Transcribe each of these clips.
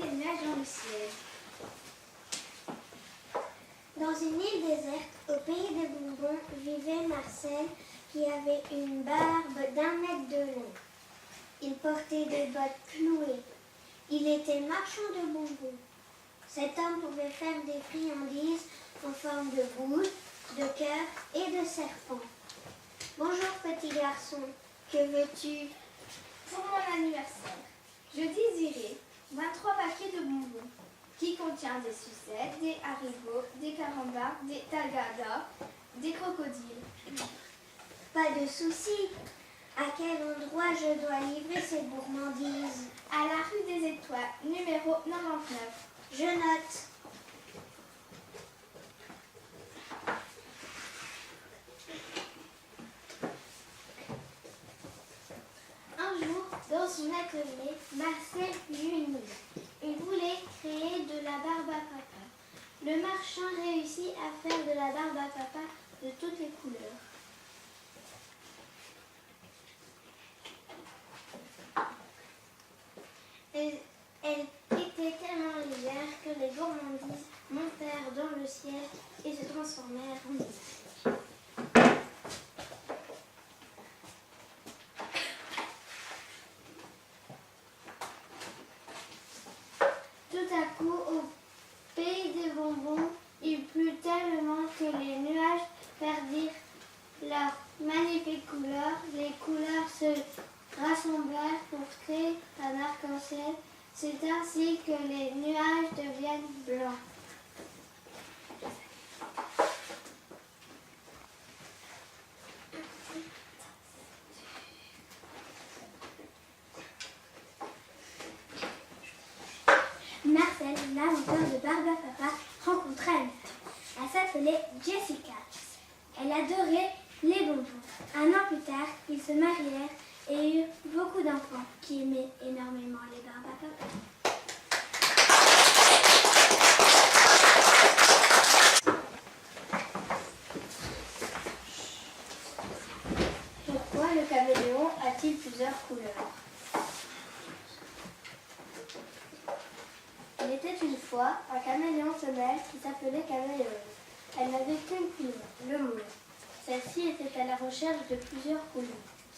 des nuages dans le ciel. Dans une île déserte, au pays des bonbons, vivait Marcel qui avait une barbe d'1 mètre de long. Il portait des bottes clouées. Il était marchand de bonbons. Cet homme pouvait faire des friandises en forme de boule, de cœur et de serpent. Bonjour petit garçon, que veux-tu? Pour mon anniversaire, je désirais 23 paquets de bonbons qui contient des sucettes, des haribots, des carambars, des tagadas, des crocodiles. Pas de souci. À quel endroit je dois livrer ces gourmandises? À la rue des Étoiles, numéro 99. Je note. Un jour, dans son atelier, Marcel eut une idée. Il voulait créer de la barbe à papa. Le marchand réussit à faire de la barbe à papa de toutes les couleurs. Elle était tellement légère que les gourmandises montèrent dans le ciel et se transformèrent en nuages. Tout à coup, au pays des bonbons, il plut tellement que les nuages perdirent leurs magnifiques couleurs. Les couleurs se rassemblèrent pour créer un arc-en-ciel. C'est ainsi que les nuages deviennent blancs. Marcel, l'inventeur de barbe à papa, rencontra une femme. Elle s'appelait Jessica. Elle adorait les bonbons. 1 an plus tard, ils se marièrent et eurent beaucoup d'enfants qui aimaient énormément les barbes à papa. Pourquoi le caméléon a-t-il plusieurs couleurs? Il était une fois un caméléon femelle qui s'appelait Caméléon. Elle n'avait qu'une couleur, le mauve. Celle-ci était à la recherche de plusieurs couleurs,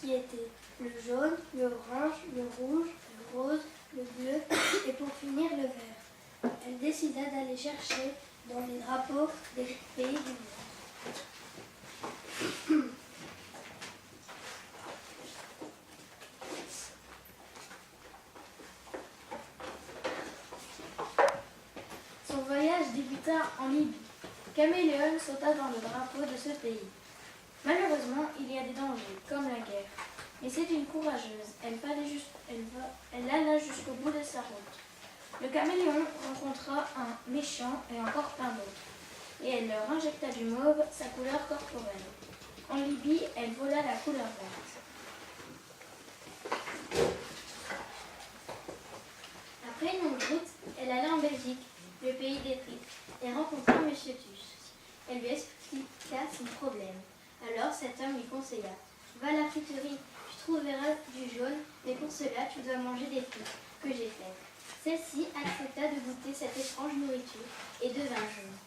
qui étaient le jaune, le orange, le rouge, le rose, le bleu et pour finir le vert. Elle décida d'aller chercher dans les drapeaux des pays du monde. Son voyage débuta en Libye. Caméléon sauta dans le drapeau de ce pays. Malheureusement, il y a des dangers, comme la guerre. Mais c'est une courageuse. Elle alla jusqu'au bout de sa route. Le caméléon rencontra un méchant et encore plein d'autres. Et elle leur injecta du mauve, sa couleur corporelle. En Libye, elle vola la couleur verte. Après une longue route, elle alla en Belgique, le pays des tripes, et rencontra M. Tuche. Elle lui expliqua son problème. Alors cet homme lui conseilla: va à la friterie, tu trouveras du jaune, mais pour cela tu dois manger des frites que j'ai faites. Celle-ci accepta de goûter cette étrange nourriture et devint jaune.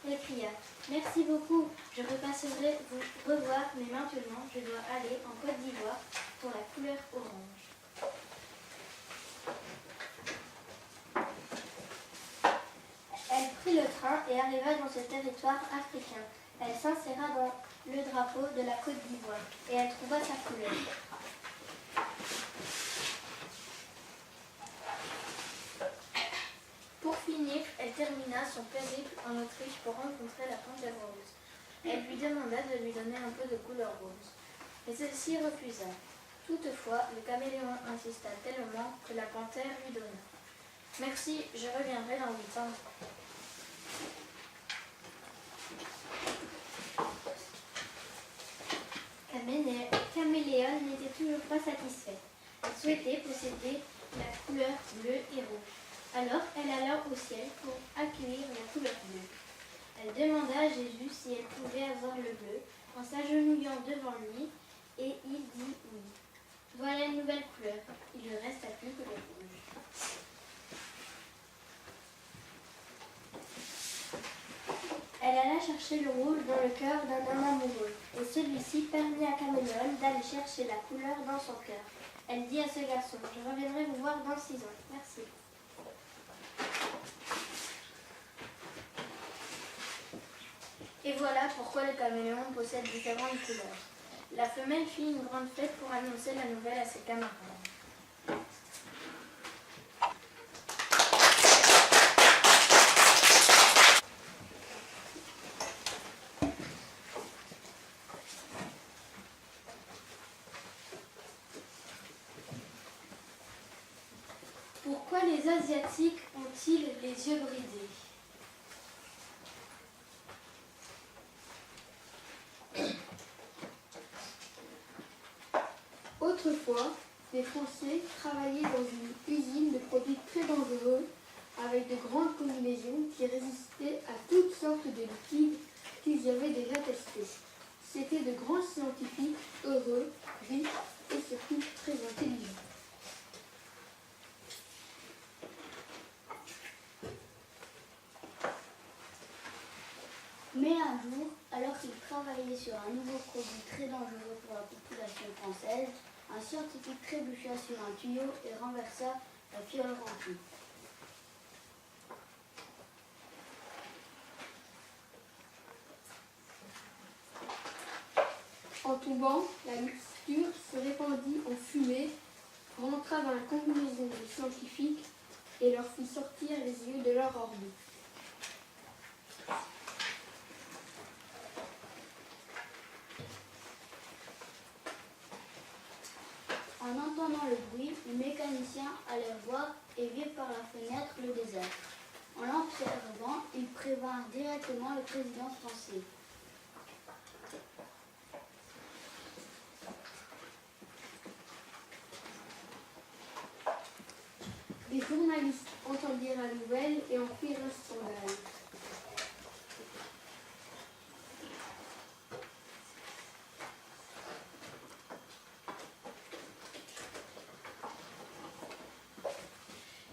Elle cria: merci beaucoup, je repasserai vous revoir, mais maintenant je dois aller en Côte d'Ivoire pour la couleur orange. Elle prit le train et arriva dans ce territoire africain. Elle s'inséra dans le drapeau de la Côte d'Ivoire et elle trouva sa couleur. Pour finir, elle termina son périple en Autriche pour rencontrer la panthère rose. Elle lui demanda de lui donner un peu de couleur rose, mais celle-ci refusa. Toutefois, le caméléon insista tellement que la panthère lui donna. Merci, je reviendrai dans 8 ans. Caméléon n'était toujours pas satisfaite. Elle souhaitait posséder la couleur bleue et rouge. Alors elle alla au ciel pour accueillir la couleur bleue. Elle demanda à Jésus si elle pouvait avoir le bleu en s'agenouillant devant lui et il dit oui. Voilà une nouvelle couleur. Il ne resta plus que le rouge. Elle alla chercher le rouge dans le cœur d'un homme amoureux, et celui-ci permit à Caméléon d'aller chercher la couleur dans son cœur. Elle dit à ce garçon, je reviendrai vous voir dans 6 ans. Merci. Et voilà pourquoi le caméléon possède différentes couleurs. La femelle fit une grande fête pour annoncer la nouvelle à ses camarades. Pourquoi les Asiatiques ont-ils les yeux bridés ? Autrefois, les Français travaillaient dans une usine de produits très dangereux avec de grandes combinaisons qui résistaient à toutes sortes de liquides qu'ils avaient déjà testés. C'étaient de grands scientifiques, heureux, riches et surtout très intelligents. Mais un jour, alors qu'il travaillait sur un nouveau produit très dangereux pour la population française, un scientifique trébucha sur un tuyau et renversa la fiole remplie. En tombant, la mixture se répandit en fumée, rentra dans la combinaison des scientifiques et leur fit sortir les yeux de leur orbite. En entendant le bruit, les mécaniciens allèrent voir et virent par la fenêtre le désert. En l'observant, ils prévinrent directement le président français. Les journalistes entendirent la nouvelle et en firent un scandale.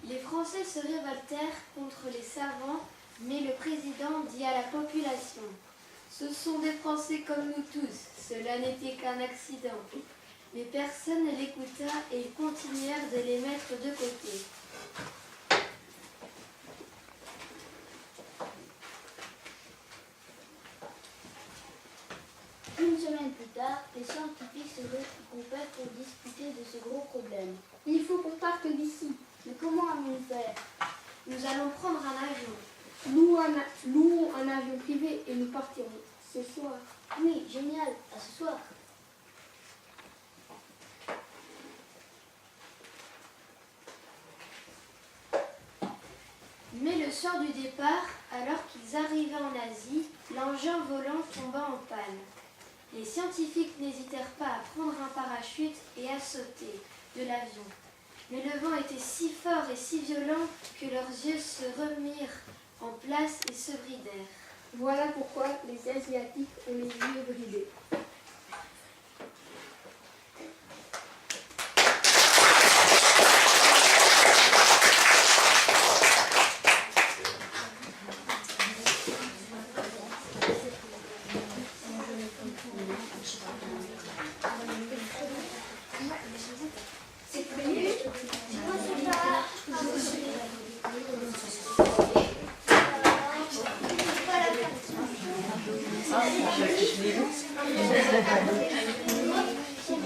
Les Français se révoltèrent contre les savants, mais le président dit à la population « Ce sont des Français comme nous tous, cela n'était qu'un accident. » Mais personne ne l'écouta et ils continuèrent de les mettre de côté. Une semaine plus tard, les scientifiques se regroupèrent pour discuter de ce gros problème. Il faut qu'on parte d'ici. Mais comment allons-nous faire ? Nous allons prendre un avion. Louons un avion privé et nous partirons ce soir. Oui, génial, à ce soir. Mais le soir du départ, alors qu'ils arrivaient en Asie, l'engin volant tomba en panne. Les scientifiques n'hésitèrent pas à prendre un parachute et à sauter de l'avion. Mais le vent était si fort et si violent que leurs yeux se remirent en place et se bridèrent. Voilà pourquoi les Asiatiques ont les yeux bridés.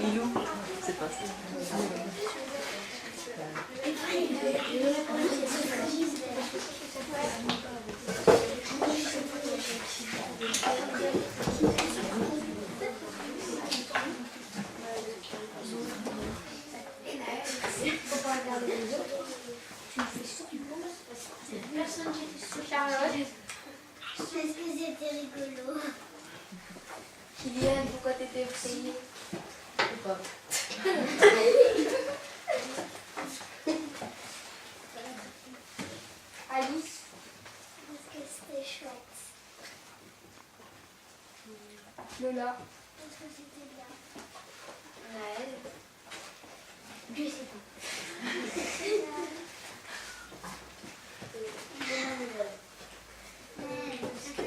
Lilou, c'est pas ça. Parce que c'était rigolo. Kylian, pourquoi t'étais effrayée? Ou pas. Alice, Parce que c'était chouette. Lola, Parce que c'était bien. Naël, Je sais pas. Mais parce que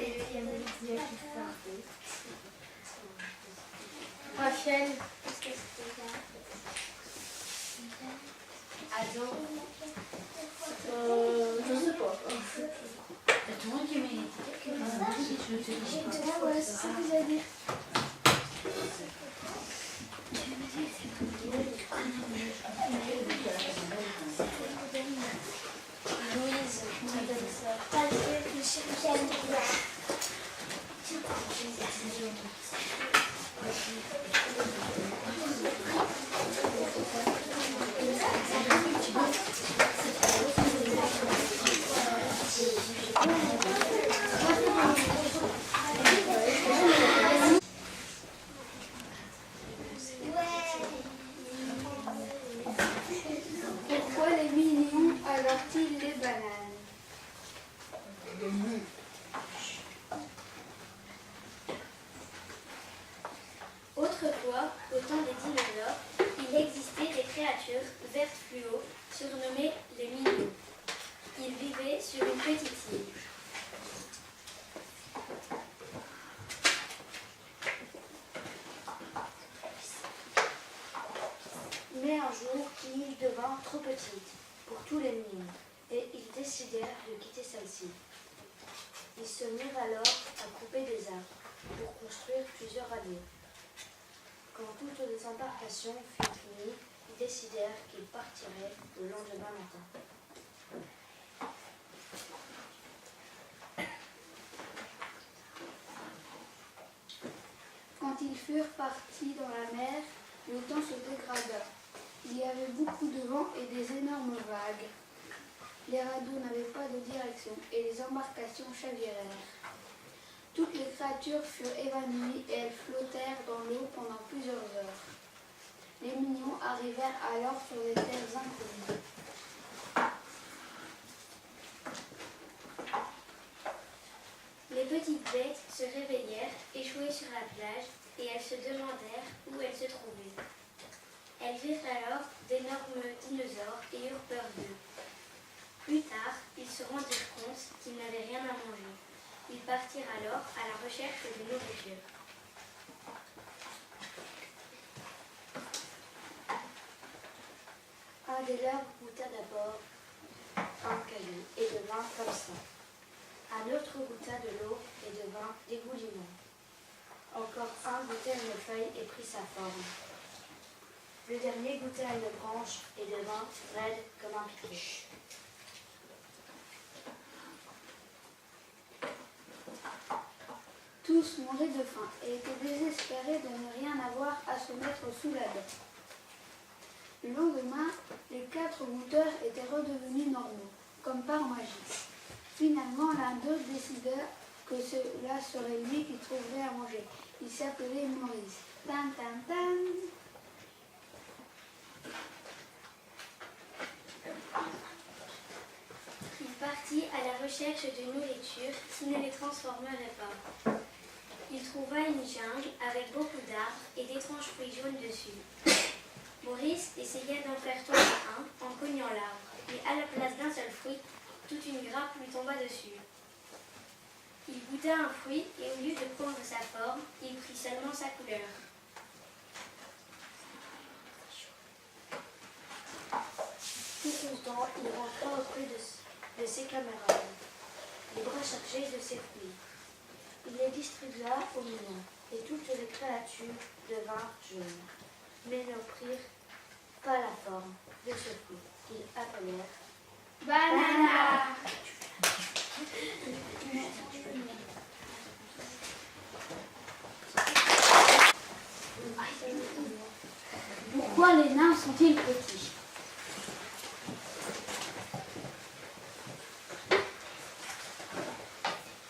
Ouais, c'est ça que vous allez dire. Louise, on me donne ça. Parce que j'aime bien. Pourquoi les mignons adorent-ils les bananes? Autrefois, au temps des dinosaures, il existait des créatures vertes fluo surnommées les mignons. Ils vivaient sur une petite île. Mais un jour, l'île devint trop petite pour tous les mignons et ils décidèrent de quitter celle-ci. Ils se mirent alors à couper des arbres pour construire plusieurs radeaux. Quand toutes les embarcations furent finies, ils décidèrent qu'ils partiraient le lendemain matin. Quand ils furent partis dans la mer, le temps se dégrada. Il y avait beaucoup de vent et des énormes vagues. Les radeaux n'avaient pas de direction et les embarcations chavirèrent. Toutes les créatures furent évanouies et elles flottèrent dans l'eau pendant plusieurs heures. Les mignons arrivèrent alors sur des terres inconnues. Les petites bêtes se réveillèrent, échouées sur la plage, et elles se demandèrent où elles se trouvaient. Elles virent alors d'énormes dinosaures et eurent peur d'eux. Plus tard, ils se rendirent compte qu'ils n'avaient rien à manger. Ils partirent alors à la recherche de nourriture. Un des leurs goûta d'abord un caillou et devint comme ça. Un autre goûta de l'eau et devint dégoulinant. Encore un goûta une feuille et prit sa forme. Le dernier goûta une branche et devint raide comme un piquet. Tous mangeaient de faim et étaient désespérés de ne rien avoir à se mettre sous la dent. Le lendemain, les 4 goûteurs étaient redevenus normaux, comme par magie. Finalement, l'un d'eux décida que cela serait lui qui trouverait à manger. Il s'appelait Maurice. Tan, tan, tan. Il partit à la recherche de nourriture qui ne les transformerait pas. Il trouva une jungle avec beaucoup d'arbres et d'étranges fruits jaunes dessus. Maurice essaya d'en faire tomber un en cognant l'arbre, mais à la place d'un seul fruit, toute une grappe lui tomba dessus. Il goûta un fruit et au lieu de prendre sa forme, il prit seulement sa couleur. Tout content, il rentra auprès de ses camarades, les bras chargés de ses fruits. Il les distribua aux mignons, et toutes les créatures devinrent jaunes, mais ne prirent pas la forme de ce fruit qu'ils appelèrent Banana. Pourquoi les nains sont-ils petits?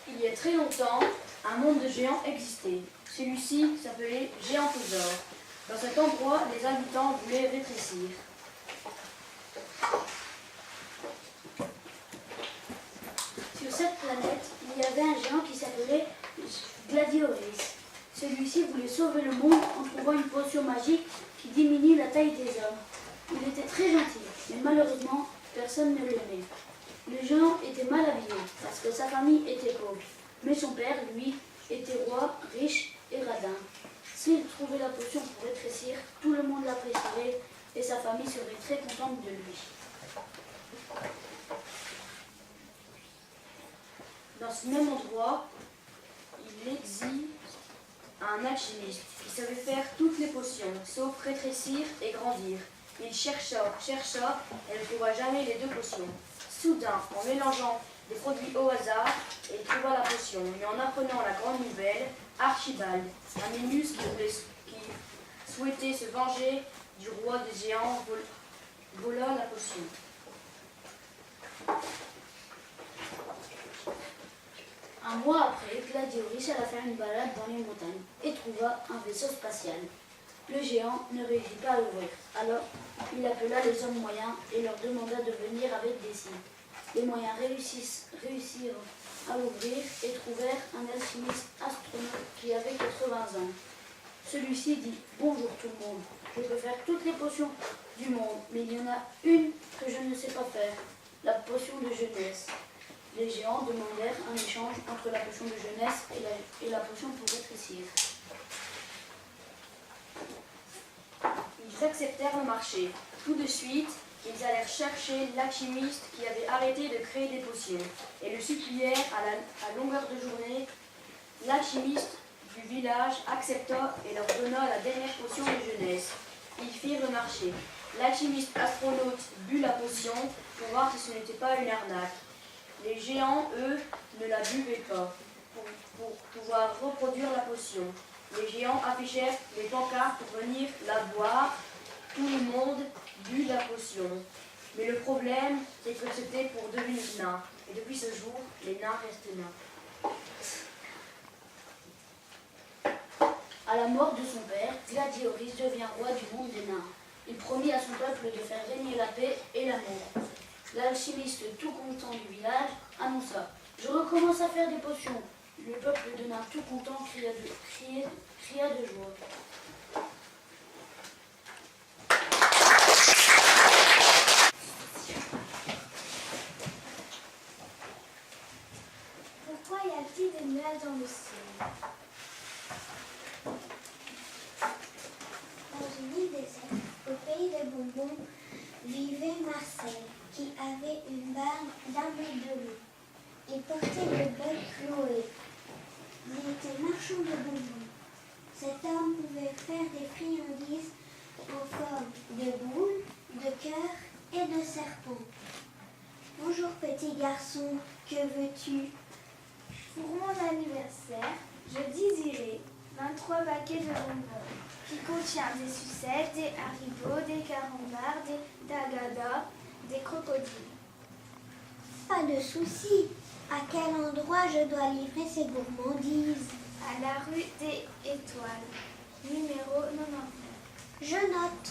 Il y a très longtemps, un monde de géants existait. Celui-ci s'appelait Géantosaure. Dans cet endroit, les habitants voulaient rétrécir. Sur cette planète, il y avait un géant qui s'appelait Gladioris. Celui-ci voulait sauver le monde en trouvant une potion magique qui diminue la taille des hommes. Il était très gentil, mais malheureusement, personne ne l'aimait. Le géant était mal habillé parce que sa famille était pauvre. Mais son père, lui, était roi, riche et radin. S'il trouvait la potion pour rétrécir, tout le monde l'apprécierait et sa famille serait très contente de lui. Dans ce même endroit, il existe un alchimiste qui savait faire toutes les potions, sauf rétrécir et grandir. Il chercha et ne trouva jamais les deux potions. Soudain, en mélangeant des produits au hasard, il trouva la potion. Mais en apprenant la grande nouvelle, Archibald, un Ménus qui souhaitait se venger du roi des géants, vola la potion. Un mois après, Gladiolus alla faire une balade dans les montagnes et trouva un vaisseau spatial. Le géant ne réussit pas à l'ouvrir. Alors, il appela les hommes moyens et leur demanda de venir avec des signes. Les moyens réussirent à l'ouvrir et trouvèrent un alchimiste astronaute qui avait 80 ans. Celui-ci dit « Bonjour tout le monde, je peux faire toutes les potions du monde, mais il y en a une que je ne sais pas faire, la potion de jeunesse. » Les géants demandèrent un échange entre la potion de jeunesse et la potion pour rétrécir. Ils acceptèrent le marché. Tout de suite, ils allèrent chercher l'alchimiste qui avait arrêté de créer des potions et le supplièrent à longueur de journée. L'alchimiste du village accepta et leur donna la dernière potion de jeunesse. Ils firent le marché. L'alchimiste astronaute but la potion pour voir si ce n'était pas une arnaque. Les géants, eux, ne la buvaient pas pour pouvoir reproduire la potion. Les géants affichèrent les pancartes pour venir la boire. Tout le monde but la potion. Mais le problème, c'est que c'était pour devenir nains. Et depuis ce jour, les nains restent nains. À la mort de son père, Gladiolus devient roi du monde des nains. Il promit à son peuple de faire régner la paix et l'amour. L'alchimiste, tout content du village, annonça « Je recommence à faire des potions ». Le peuple de nains, tout content, cria de joie. Pourquoi y a-t-il des nuages dans le ciel? Dans une île déserte, au pays des bonbons, vivait Marcel, qui avait une barbe d'1 mètre de long. Il portait des bottes clouées. Il était marchand de bonbons. Cet homme pouvait faire des friandises en forme de boules, de cœurs et de serpents. Bonjour petit garçon, que veux-tu? Pour mon anniversaire, je désirais 23 paquets de bonbons qui contient des sucettes, des haribots, des carambars, des dagadas, des crocodiles. Pas de souci. À quel endroit je dois livrer ces gourmandises? À la rue des Étoiles, numéro 99. Je note.